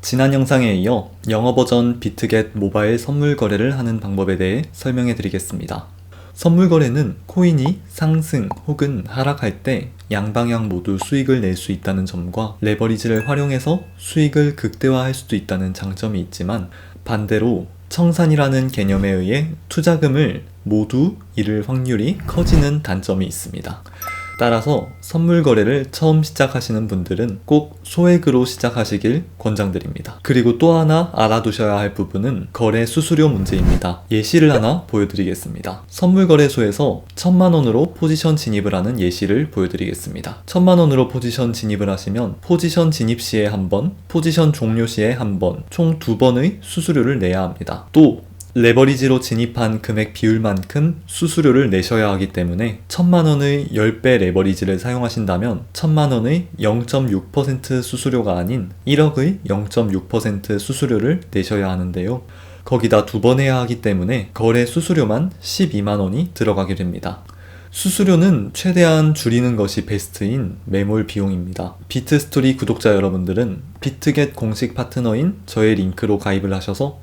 지난 영상에 이어 영어 버전 비트겟 모바일 선물 거래를 하는 방법에 대해 설명해 드리겠습니다. 선물 거래는 코인이 상승 혹은 하락할 때 양방향 모두 수익을 낼 수 있다는 점과 레버리지를 활용해서 수익을 극대화할 수도 있다는 장점이 있지만, 반대로 청산이라는 개념에 의해 투자금을 모두 잃을 확률이 커지는 단점이 있습니다. 따라서 선물 거래를 처음 시작하시는 분들은 꼭 소액으로 시작하시길 권장드립니다. 그리고 또 하나 알아두셔야 할 부분은 거래 수수료 문제입니다. 예시를 하나 보여드리겠습니다. 선물 거래소에서 1000만원으로 포지션 진입을 하는 예시를 보여드리겠습니다. 1000만원으로 포지션 진입을 하시면 포지션 진입 시에 한 번, 포지션 종료 시에 한 번, 총 2번의 수수료를 내야 합니다. 또 레버리지로 진입한 금액 비율만큼 수수료를 내셔야 하기 때문에 1000만원의 10배 레버리지를 사용하신다면 1000만원의 0.6% 수수료가 아닌 1억의 0.6% 수수료를 내셔야 하는데요. 거기다 2번 해야 하기 때문에 거래 수수료만 12만원이 들어가게 됩니다. 수수료는 최대한 줄이는 것이 베스트인 매몰 비용입니다. 비트스토리 구독자 여러분들은 비트겟 공식 파트너인 저의 링크로 가입을 하셔서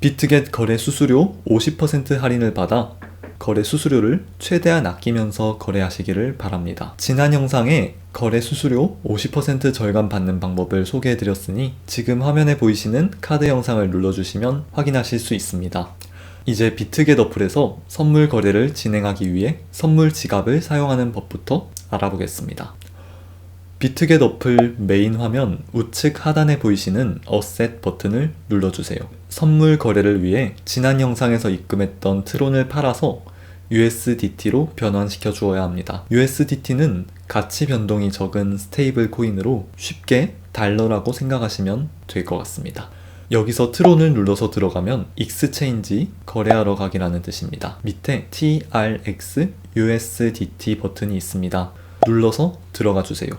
비트겟 거래 수수료 50% 할인을 받아 거래 수수료를 최대한 아끼면서 거래하시기를 바랍니다. 지난 영상에 거래 수수료 50% 절감 받는 방법을 소개해드렸으니 지금 화면에 보이시는 카드 영상을 눌러주시면 확인하실 수 있습니다. 이제 비트겟 어플에서 선물 거래를 진행하기 위해 선물 지갑을 사용하는 법부터 알아보겠습니다. 비트겟 어플 메인 화면 우측 하단에 보이시는 어셋 버튼을 눌러주세요. 선물 거래를 위해 지난 영상에서 입금했던 트론을 팔아서 USDT로 변환시켜 주어야 합니다. USDT는 가치 변동이 적은 스테이블 코인으로 쉽게 달러라고 생각하시면 될 것 같습니다. 여기서 트론을 눌러서 들어가면 익스체인지 거래하러 가기라는 뜻입니다. 밑에 TRX USDT 버튼이 있습니다. 눌러서 들어가 주세요.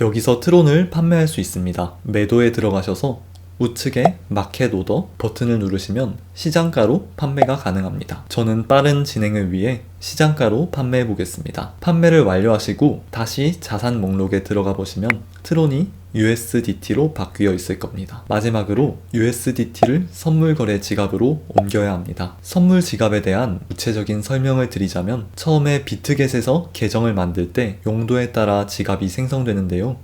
여기서 트론을 판매할 수 있습니다. 매도에 들어가셔서 우측에 마켓 오더 버튼을 누르시면 시장가로 판매가 가능합니다. 저는 빠른 진행을 위해 시장가로 판매해 보겠습니다. 판매를 완료하시고 다시 자산 목록에 들어가 보시면 트론이 USDT로 바뀌어 있을 겁니다. 마지막으로 USDT를 선물 거래 지갑으로 옮겨야 합니다. 선물 지갑에 대한 구체적인 설명을 드리자면, 처음에 비트겟에서 계정을 만들 때 용도에 따라 지갑이 생성되는데요.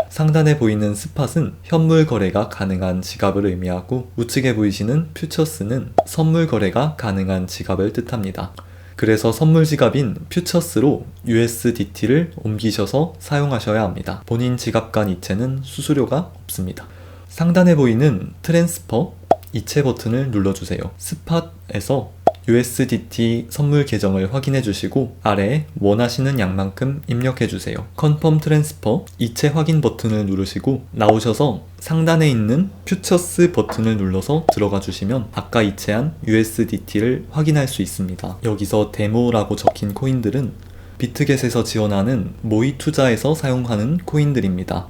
상단에 보이는 스팟은 현물 거래가 가능한 지갑을 의미하고, 우측에 보이시는 퓨처스는 선물 거래가 가능한 지갑을 뜻합니다. 그래서 선물 지갑인 퓨처스로 USDT를 옮기셔서 사용하셔야 합니다. 본인 지갑 간 이체는 수수료가 없습니다. 상단에 보이는 트랜스퍼 이체 버튼을 눌러주세요. 스팟에서 USDT 선물 계정을 확인해 주시고 아래에 원하시는 양만큼 입력해 주세요. 컨펌 트랜스퍼 이체 확인 버튼을 누르시고 나오셔서 상단에 있는 퓨처스 버튼을 눌러서 들어가 주시면 아까 이체한 USDT를 확인할 수 있습니다. 여기서 데모라고 적힌 코인들은 비트겟에서 지원하는 모의 투자에서 사용하는 코인들입니다.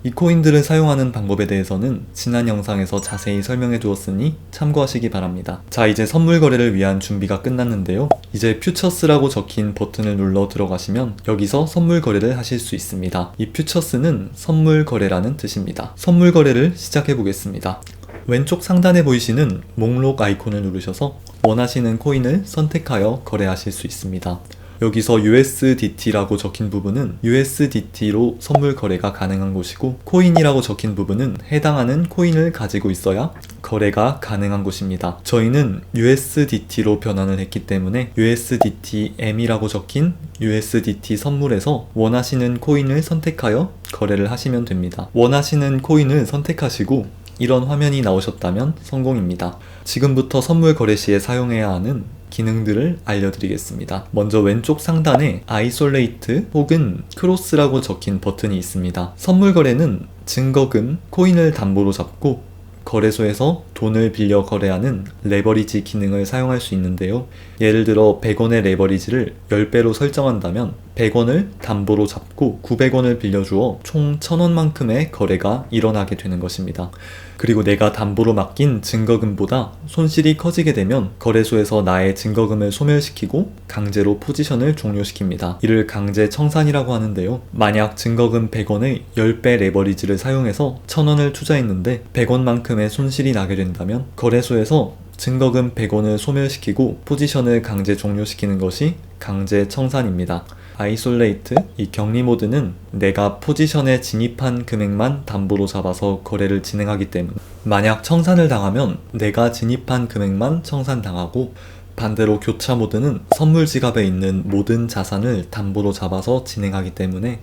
이 코인들을 사용하는 방법에 대해서는 지난 영상에서 자세히 설명해 두었으니 참고하시기 바랍니다. 자, 이제 선물 거래를 위한 준비가 끝났는데요. 이제 퓨처스라고 적힌 버튼을 눌러 들어가시면 여기서 선물 거래를 하실 수 있습니다. 이 퓨처스는 선물 거래라는 뜻입니다. 선물 거래를 시작해 보겠습니다. 왼쪽 상단에 보이시는 목록 아이콘을 누르셔서 원하시는 코인을 선택하여 거래하실 수 있습니다. 여기서 USDT라고 적힌 부분은 USDT로 선물 거래가 가능한 곳이고, 코인이라고 적힌 부분은 해당하는 코인을 가지고 있어야 거래가 가능한 곳입니다. 저희는 USDT로 변환을 했기 때문에 USDTM이라고 적힌 USDT 선물에서 원하시는 코인을 선택하여 거래를 하시면 됩니다. 원하시는 코인을 선택하시고 이런 화면이 나오셨다면 성공입니다. 지금부터 선물 거래 시에 사용해야 하는 기능들을 알려드리겠습니다. 먼저 왼쪽 상단에 아이솔레이트 혹은 크로스라고 적힌 버튼이 있습니다. 선물 거래는 증거금, 코인을 담보로 잡고 거래소에서 돈을 빌려 거래하는 레버리지 기능을 사용할 수 있는데요. 예를 들어 100원의 레버리지를 10배로 설정한다면 100원을 담보로 잡고 900원을 빌려주어 총 1000원만큼의 거래가 일어나게 되는 것입니다. 그리고 내가 담보로 맡긴 증거금보다 손실이 커지게 되면 거래소에서 나의 증거금을 소멸시키고 강제로 포지션을 종료시킵니다. 이를 강제 청산이라고 하는데요. 만약 증거금 100원의 10배 레버리지를 사용해서 1000원을 투자했는데 100원만큼의 손실이 나게 된다면 거래소에서 증거금 100원을 소멸시키고 포지션을 강제 종료시키는 것이 강제 청산입니다. 아이솔레이트, 이 격리 모드는 내가 포지션에 진입한 금액만 담보로 잡아서 거래를 진행하기 때문에 만약 청산을 당하면 내가 진입한 금액만 청산당하고, 반대로 교차 모드는 선물 지갑에 있는 모든 자산을 담보로 잡아서 진행하기 때문에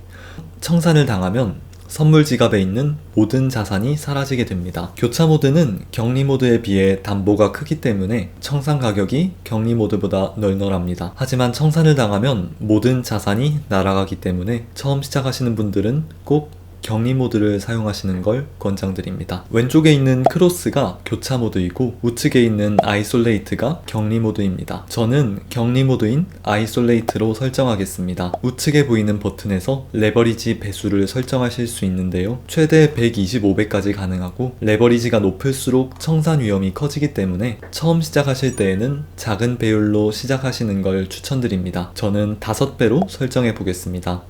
청산을 당하면 선물 지갑에 있는 모든 자산이 사라지게 됩니다. 교차 모드는 격리 모드에 비해 담보가 크기 때문에 청산 가격이 격리 모드보다 널널합니다. 하지만 청산을 당하면 모든 자산이 날아가기 때문에 처음 시작하시는 분들은 꼭 격리 모드를 사용하시는 걸 권장드립니다. 왼쪽에 있는 크로스가 교차 모드이고 우측에 있는 아이솔레이트가 격리 모드입니다. 저는 격리 모드인 아이솔레이트로 설정하겠습니다. 우측에 보이는 버튼에서 레버리지 배수를 설정하실 수 있는데요. 최대 125배까지 가능하고 레버리지가 높을수록 청산 위험이 커지기 때문에 처음 시작하실 때에는 작은 배율로 시작하시는 걸 추천드립니다. 저는 5배로 설정해 보겠습니다.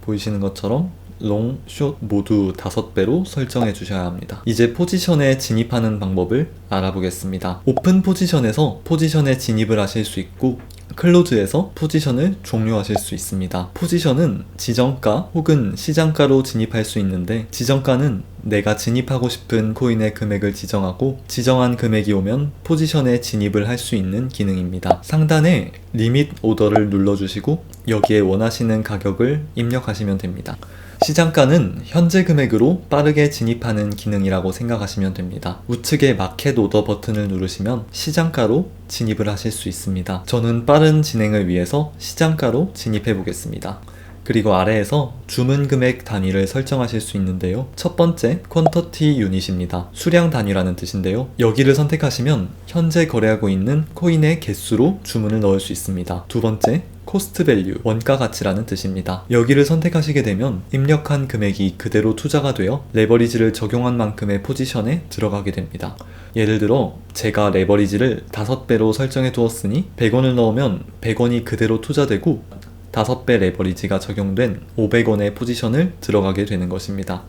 보이시는 것처럼 롱, 숏 모두 5배로 설정해 주셔야 합니다. 이제 포지션에 진입하는 방법을 알아보겠습니다. 오픈 포지션에서 포지션에 진입을 하실 수 있고 클로즈에서 포지션을 종료하실 수 있습니다. 포지션은 지정가 혹은 시장가로 진입할 수 있는데 지정가는 내가 진입하고 싶은 코인의 금액을 지정하고 지정한 금액이 오면 포지션에 진입을 할 수 있는 기능입니다. 상단에 리밋 오더를 눌러주시고 여기에 원하시는 가격을 입력하시면 됩니다. 시장가는 현재 금액으로 빠르게 진입하는 기능이라고 생각하시면 됩니다. 우측에 마켓 오더 버튼을 누르시면 시장가로 진입을 하실 수 있습니다. 저는 빠른 진행을 위해서 시장가로 진입해 보겠습니다. 그리고 아래에서 주문 금액 단위를 설정하실 수 있는데요. 첫 번째, 퀀터티 유닛입니다. 수량 단위라는 뜻인데요. 여기를 선택하시면 현재 거래하고 있는 코인의 개수로 주문을 넣을 수 있습니다. 두 번째, 코스트 밸류, 원가 가치라는 뜻입니다. 여기를 선택하시게 되면 입력한 금액이 그대로 투자가 되어 레버리지를 적용한 만큼의 포지션에 들어가게 됩니다. 예를 들어 제가 레버리지를 5배로 설정해 두었으니 100원을 넣으면 100원이 그대로 투자되고 5배 레버리지가 적용된 500원의 포지션을 들어가게 되는 것입니다.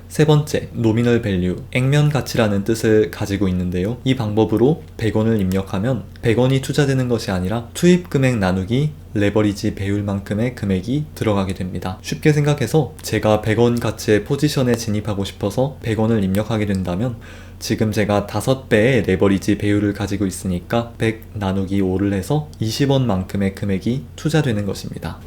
세 번째, 노미널 밸류, 액면 가치라는 뜻을 가지고 있는데요. 이 방법으로 100원을 입력하면 100원이 투자되는 것이 아니라 투입 금액 나누기 레버리지 배율만큼의 금액이 들어가게 됩니다. 쉽게 생각해서 제가 100원 가치의 포지션에 진입하고 싶어서 100원을 입력하게 된다면 지금 제가 5배의 레버리지 배율을 가지고 있으니까 100 나누기 5를 해서 20원만큼의 금액이 투자되는 것입니다.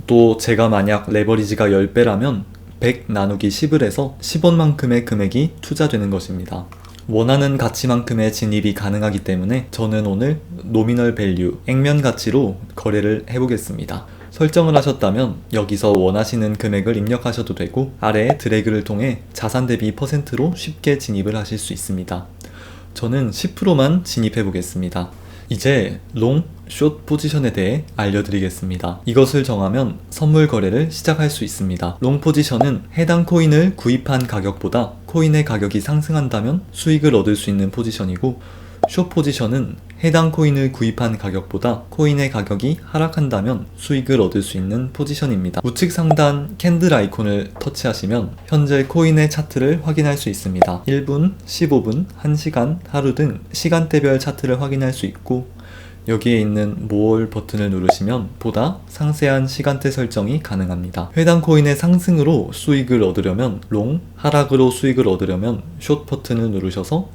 또 제가 만약 레버리지가 10배라면 100 나누기 10을 해서 10원만큼의 금액이 투자되는 것입니다. 원하는 가치만큼의 진입이 가능하기 때문에 저는 오늘 노미널 밸류, 액면 가치로 거래를 해보겠습니다. 설정을 하셨다면 여기서 원하시는 금액을 입력하셔도 되고 아래에 드래그를 통해 자산 대비 %로 쉽게 진입을 하실 수 있습니다. 저는 10%만 진입해 보겠습니다. 이제 롱, 숏 포지션에 대해 알려드리겠습니다. 이것을 정하면 선물 거래를 시작할 수 있습니다. 롱 포지션은 해당 코인을 구입한 가격보다 코인의 가격이 상승한다면 수익을 얻을 수 있는 포지션이고, 숏 포지션은 해당 코인을 구입한 가격보다 코인의 가격이 하락한다면 수익을 얻을 수 있는 포지션입니다. 우측 상단 캔들 아이콘을 터치하시면 현재 코인의 차트를 확인할 수 있습니다. 1분, 15분, 1시간, 하루 등 시간대별 차트를 확인할 수 있고, 여기에 있는 more 버튼을 누르시면 보다 상세한 시간대 설정이 가능합니다. 해당 코인의 상승으로 수익을 얻으려면 롱, 하락으로 수익을 얻으려면 숏 버튼을 누르셔서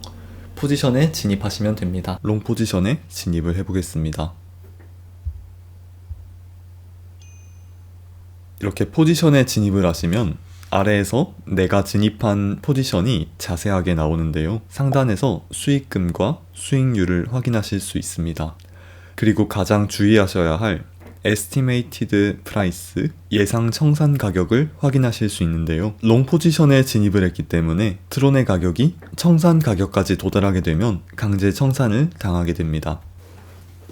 포지션에 진입하시면 됩니다. 롱 포지션에 진입을 해보겠습니다. 이렇게 포지션에 진입을 하시면 아래에서 내가 진입한 포지션이 자세하게 나오는데요. 상단에서 수익금과 수익률을 확인하실 수 있습니다. 그리고 가장 주의하셔야 할 Estimated Price, 예상 청산 가격을 확인하실 수 있는데요. 롱 포지션에 진입을 했기 때문에 트론의 가격이 청산 가격까지 도달하게 되면 강제 청산을 당하게 됩니다.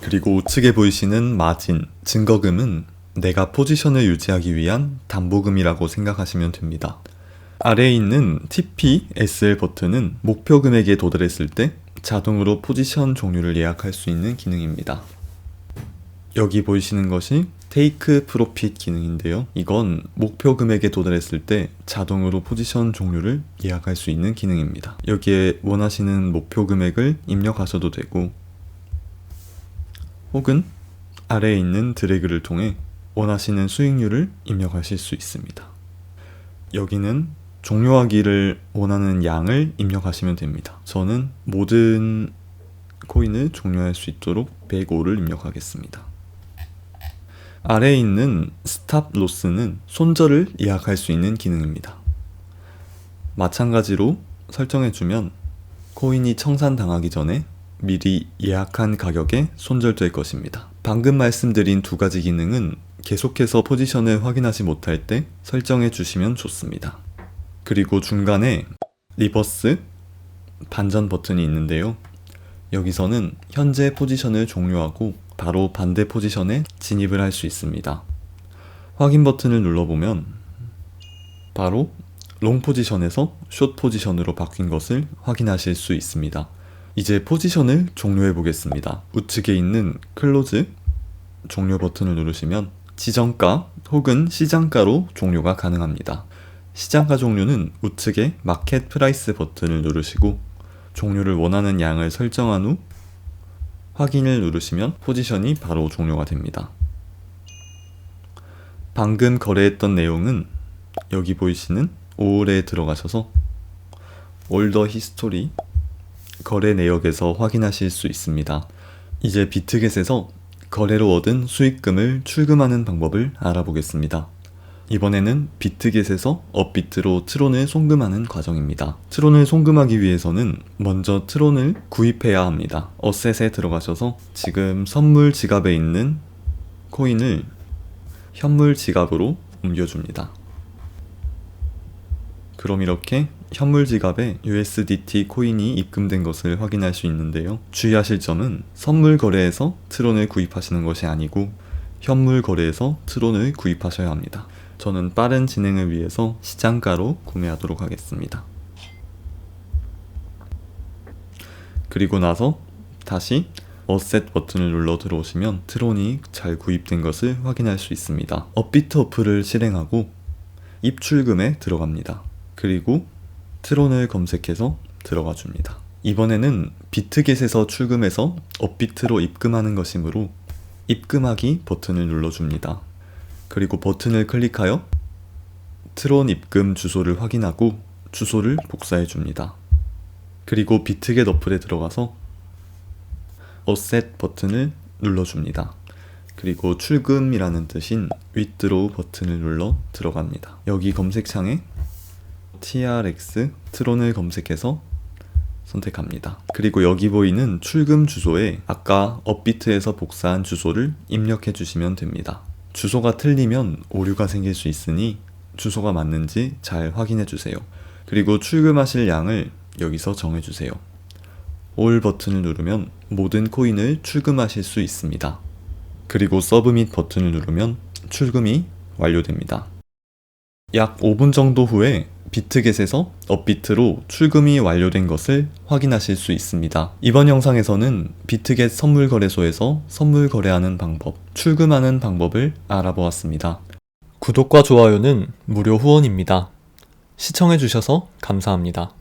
그리고 우측에 보이시는 마진, 증거금은 내가 포지션을 유지하기 위한 담보금이라고 생각하시면 됩니다. 아래에 있는 TP, SL 버튼은 목표 금액에 도달했을 때 자동으로 포지션 종료를 예약할 수 있는 기능입니다. 여기 보이시는 것이 Take Profit 기능인데요. 이건 목표 금액에 도달했을 때 자동으로 포지션 종료를 예약할 수 있는 기능입니다. 여기에 원하시는 목표 금액을 입력하셔도 되고, 혹은 아래에 있는 드래그를 통해 원하시는 수익률을 입력하실 수 있습니다. 여기는 종료하기를 원하는 양을 입력하시면 됩니다. 저는 모든 코인을 종료할 수 있도록 105를 입력하겠습니다. 아래에 있는 스탑 로스는 손절을 예약할 수 있는 기능입니다. 마찬가지로 설정해주면 코인이 청산당하기 전에 미리 예약한 가격에 손절될 것입니다. 방금 말씀드린 두 가지 기능은 계속해서 포지션을 확인하지 못할 때 설정해 주시면 좋습니다. 그리고 중간에 리버스, 반전 버튼이 있는데요. 여기서는 현재 포지션을 종료하고 바로 반대 포지션에 진입을 할 수 있습니다. 확인 버튼을 눌러보면 바로 롱 포지션에서 숏 포지션으로 바뀐 것을 확인하실 수 있습니다. 이제 포지션을 종료해 보겠습니다. 우측에 있는 클로즈 종료 버튼을 누르시면 지정가 혹은 시장가로 종료가 가능합니다. 시장가 종료는 우측에 마켓 프라이스 버튼을 누르시고 종료를 원하는 양을 설정한 후 확인을 누르시면 포지션이 바로 종료가 됩니다. 방금 거래했던 내용은 여기 보이시는 5월에 들어가셔서 올더 히스토리 거래 내역에서 확인하실 수 있습니다. 이제 비트겟에서 거래로 얻은 수익금을 출금하는 방법을 알아보겠습니다. 이번에는 비트겟에서 업비트로 트론을 송금하는 과정입니다. 트론을 송금하기 위해서는 먼저 트론을 구입해야 합니다. 어셋에 들어가셔서 지금 선물 지갑에 있는 코인을 현물 지갑으로 옮겨줍니다. 그럼 이렇게 현물 지갑에 USDT 코인이 입금된 것을 확인할 수 있는데요. 주의하실 점은 선물 거래에서 트론을 구입하시는 것이 아니고 현물 거래에서 트론을 구입하셔야 합니다. 저는 빠른 진행을 위해서 시장가로 구매하도록 하겠습니다. 그리고 나서 다시 어셋 버튼을 눌러 들어오시면 트론이 잘 구입된 것을 확인할 수 있습니다. 업비트 어플을 실행하고 입출금에 들어갑니다. 그리고 트론을 검색해서 들어가 줍니다. 이번에는 비트겟에서 출금해서 업비트로 입금하는 것이므로 입금하기 버튼을 눌러줍니다. 그리고 버튼을 클릭하여 트론 입금 주소를 확인하고 주소를 복사해 줍니다. 그리고 비트겟 어플에 들어가서 어셋 버튼을 눌러줍니다. 그리고 출금이라는 뜻인 withdraw 버튼을 눌러 들어갑니다. 여기 검색창에 TRX 트론을 검색해서 선택합니다. 그리고 여기 보이는 출금 주소에 아까 업비트에서 복사한 주소를 입력해 주시면 됩니다. 주소가 틀리면 오류가 생길 수 있으니 주소가 맞는지 잘 확인해 주세요. 그리고 출금하실 양을 여기서 정해 주세요. 올 버튼을 누르면 모든 코인을 출금하실 수 있습니다. 그리고 서브밋 버튼을 누르면 출금이 완료됩니다. 약 5분 정도 후에 비트겟에서 업비트로 출금이 완료된 것을 확인하실 수 있습니다. 이번 영상에서는 비트겟 선물거래소에서 선물 거래하는 방법, 출금하는 방법을 알아보았습니다. 구독과 좋아요는 무료 후원입니다. 시청해주셔서 감사합니다.